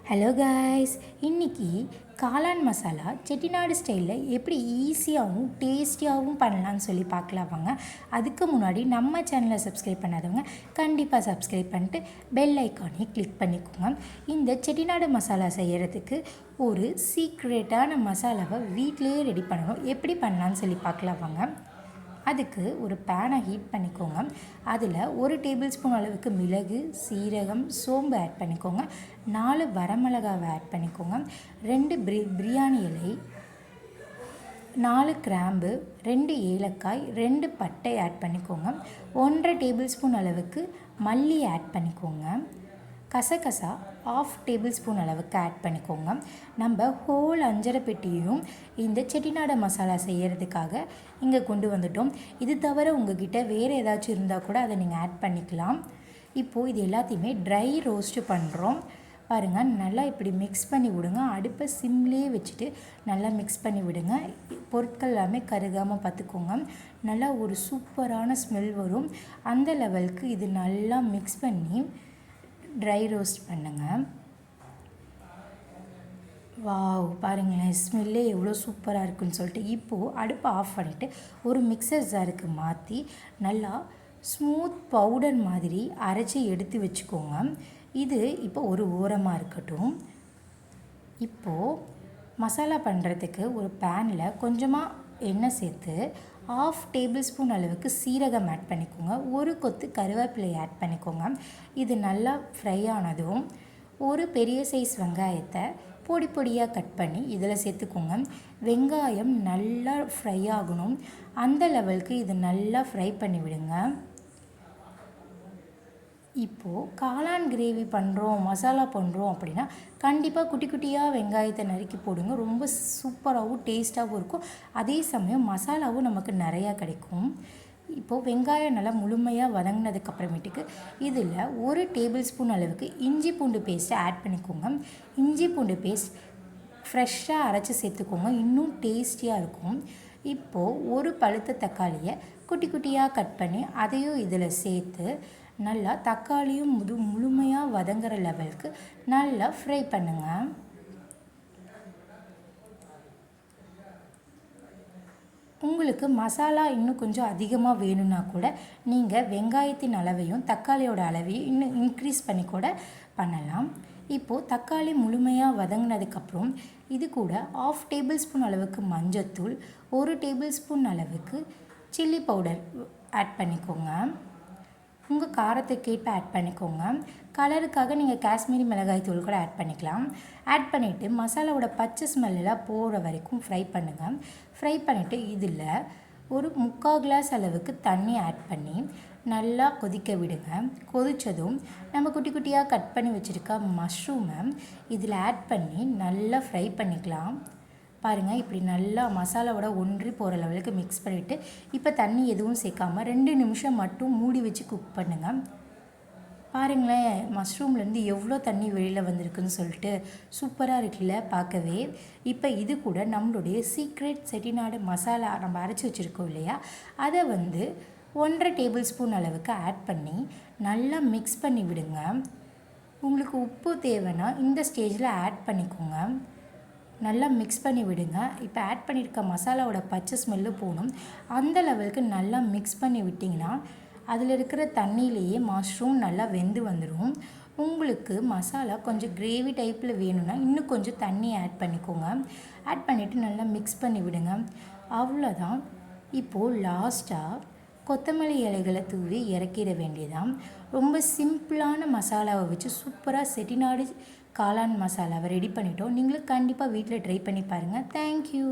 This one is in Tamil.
ஹலோ காய்ஸ், இன்றைக்கி காளான் மசாலா செட்டிநாடு ஸ்டைலில் எப்படி ஈஸியாகவும் டேஸ்டியாகவும் பண்ணலான்னு சொல்லி பார்க்கலாம் வாங்க. அதுக்கு முன்னாடி நம்ம சேனலை சப்ஸ்கிரைப் பண்ணாதவங்க கண்டிப்பாக சப்ஸ்கிரைப் பண்ணிட்டு பெல் ஐக்கானே கிளிக் பண்ணிக்கோங்க. இந்த செட்டிநாடு மசாலா செய்கிறதுக்கு ஒரு சீக்ரெட்டான மசாலாவை வீட்டிலேயே ரெடி பண்ணணும். எப்படி பண்ணலான்னு சொல்லி பார்க்கலாம் வாங்க. அதுக்கு ஒரு பேனை ஹீட் பண்ணிக்கோங்க. அதில் 1 டேபிள் ஸ்பூன் அளவுக்கு மிளகு, சீரகம், சோம்பு ஆட் பண்ணிக்கோங்க. 4 வரமிளகாவை ஆட் பண்ணிக்கோங்க. 2 பிரியாணி இலை, 4 கிராம்பு, 2 ஏலக்காய், 2 பட்டை ஆட் பண்ணிக்கோங்க. 1.5 டேபிள் ஸ்பூன் அளவுக்கு மல்லி ஆட் பண்ணிக்கோங்க. கசகசா 1/2 டேபிள் ஸ்பூன் அளவுக்கு ஆட் பண்ணிக்கோங்க. நம்ம ஹோல் அஞ்சரை பெட்டியும் இந்த செட்டிநாடு மசாலா செய்கிறதுக்காக இங்கே கொண்டு வந்துட்டோம். இது தவிர உங்ககிட்ட வேறு ஏதாச்சும் இருந்தால் கூட அதை நீங்கள் ஆட் பண்ணிக்கலாம். இப்போது இது எல்லாத்தையுமே ட்ரை ரோஸ்ட்டு பண்ணுறோம். பாருங்கள், நல்லா இப்படி மிக்ஸ் பண்ணி விடுங்க. அடுப்பை சிம்லேயே வச்சுட்டு நல்லா மிக்ஸ் பண்ணி விடுங்க. பொருட்கள் எல்லாமே கருகாமல் பார்த்துக்கோங்க. நல்லா ஒரு சூப்பரான ஸ்மெல் வரும். அந்த லெவலுக்கு இது நல்லா மிக்ஸ் பண்ணி ட்ரை ரோஸ்ட் பண்ணுங்கள். வாவ், பாருங்களேன், ஸ்மெல்லே எவ்வளோ சூப்பராக இருக்குன்னு சொல்லிட்டு இப்போது அடுப்பை ஆஃப் பண்ணிவிட்டு ஒரு மிக்சர் ஜாருக்கு மாற்றி நல்லா ஸ்மூத் பவுடர் மாதிரி அரைச்சி எடுத்து வச்சுக்கோங்க. இது இப்போ ஒரு ஓரமாக இருக்கட்டும். இப்போது மசாலா பண்ணுறதுக்கு ஒரு பேனில் கொஞ்சமாக எண்ணெய் சேர்த்து 1/2 டேபிள் ஸ்பூன் அளவுக்கு சீரகம் ஆட் பண்ணிக்கோங்க. 1 கொத்து கருவேப்பிலை ஆட் பண்ணிக்கோங்க. இது நல்லா ஃப்ரை ஆனதும் ஒரு பெரிய சைஸ் வெங்காயத்தை பொடி பொடியாக கட் பண்ணி இதில் சேர்த்துக்கோங்க. வெங்காயம் நல்லா ஃப்ரை ஆகணும். அந்த லெவலுக்கு இது நல்லா ஃப்ரை பண்ணி விடுங்க. இப்போது காளான் கிரேவி பண்ணுறோம், மசாலா பண்ணுறோம் அப்படின்னா கண்டிப்பாக குட்டி குட்டியாக வெங்காயத்தை நறுக்கி போடுங்க. ரொம்ப சூப்பராகவும் டேஸ்ட்டாகவும் இருக்கும். அதே சமயம் மசாலாவும் நமக்கு நிறையா கிடைக்கும். இப்போது வெங்காயம் நல்லா முழுமையாக வதங்கினதுக்கப்புறமேட்டுக்கு இதில் 1 டேபிள் ஸ்பூன் அளவுக்கு இஞ்சி பூண்டு பேஸ்ட்டை ஆட் பண்ணிக்கோங்க. இஞ்சி பூண்டு பேஸ்ட் ஃப்ரெஷ்ஷாக அரைச்சி சேர்த்துக்கோங்க, இன்னும் டேஸ்டியாக இருக்கும். இப்போது ஒரு பழுத்த தக்காளியை குட்டி குட்டியாக கட் பண்ணி அதையும் இதில் சேர்த்து நல்லா தக்காளியும் முழுமையாக வதங்குற லெவலுக்கு நல்லா ஃப்ரை பண்ணுங்கள். உங்களுக்கு மசாலா இன்னும் கொஞ்சம் அதிகமாக வேணும்னா கூட நீங்கள் வெங்காயத்தின் அளவையும் தக்காளியோட அளவையும் இன்னும் இன்க்ரீஸ் பண்ணி கூட பண்ணலாம். இப்போது தக்காளி முழுமையாக வதங்கினதுக்கப்புறம் இது கூட 1/2 டேபிள் ஸ்பூன் அளவுக்கு மஞ்சத்தூள், 1 டேபிள் ஸ்பூன் அளவுக்கு சில்லி பவுடர் ஆட் பண்ணிக்கோங்க. உங்கள் காரத்துக்கேற்ப ஆட் பண்ணிக்கோங்க. கலருக்காக நீங்கள் காஷ்மீரி மிளகாய் தூள் கூட ஆட் பண்ணிக்கலாம். ஆட் பண்ணிவிட்டு மசாலாவோட பச்சை ஸ்மெல்லாம் போகிற வரைக்கும் ஃப்ரை பண்ணுங்கள். ஃப்ரை பண்ணிவிட்டு இதில் ஒரு 3/4 கிளாஸ் அளவுக்கு தண்ணி ஆட் பண்ணி நல்லா கொதிக்க விடுங்க. கொதித்ததும் நம்ம குட்டி குட்டியாக கட் பண்ணி வச்சுருக்க மஷ்ரூமை இதில் ஆட் பண்ணி நல்லா ஃப்ரை பண்ணிக்கலாம். பாருங்கள், இப்படி நல்லா மசாலாவோட ஒன்றி போகிற லெவலுக்கு மிக்ஸ் பண்ணிவிட்டு இப்போ தண்ணி எதுவும் சேர்க்காமல் 2 நிமிஷம் மட்டும் மூடி வச்சு குக் பண்ணுங்கள். பாருங்களேன், மஷ்ரூம்லேருந்து எவ்வளோ தண்ணி வெளியில் வந்திருக்குன்னு சொல்லிட்டு சூப்பராக இருக்குல்ல பார்க்கவே. இப்போ இது கூட நம்மளுடைய சீக்ரெட் செட்டிநாடு மசாலா நம்ம அரைச்சி வச்சுருக்கோம் இல்லையா, அதை 1.5 டேபிள் ஸ்பூன் அளவுக்கு ஆட் பண்ணி நல்லா மிக்ஸ் பண்ணி விடுங்க. உங்களுக்கு உப்பு தேவைன்னா இந்த ஸ்டேஜில் ஆட் பண்ணிக்கோங்க. நல்லா மிக்ஸ் பண்ணி விடுங்க. இப்போ ஆட் பண்ணியிருக்க மசாலாவோட பச்சை ஸ்மெல்லு போகணும். அந்த லெவலுக்கு நல்லா மிக்ஸ் பண்ணி விட்டிங்கன்னா அதில் இருக்கிற தண்ணியிலேயே மஷ்ரூம் நல்லா வெந்து வந்துடும். உங்களுக்கு மசாலா கொஞ்சம் கிரேவி டைப்பில் வேணும்னா இன்னும் கொஞ்சம் தண்ணி ஆட் பண்ணிக்கோங்க. ஆட் பண்ணிவிட்டு நல்லா மிக்ஸ் பண்ணி விடுங்க. அவ்வளோதான். இப்போது லாஸ்ட்டாக கொத்தமல்லி இலைகளை தூவி இறக்கிட வேண்டியதான். ரொம்ப சிம்பிளான மசாலாவை வச்சு சூப்பராக செட்டிநாடு காளான் மசாலாவை ரெடி பண்ணிட்டோம். நீங்களும் கண்டிப்பாக வீட்டில் ட்ரை பண்ணி பாருங்கள். தேங்க்யூ.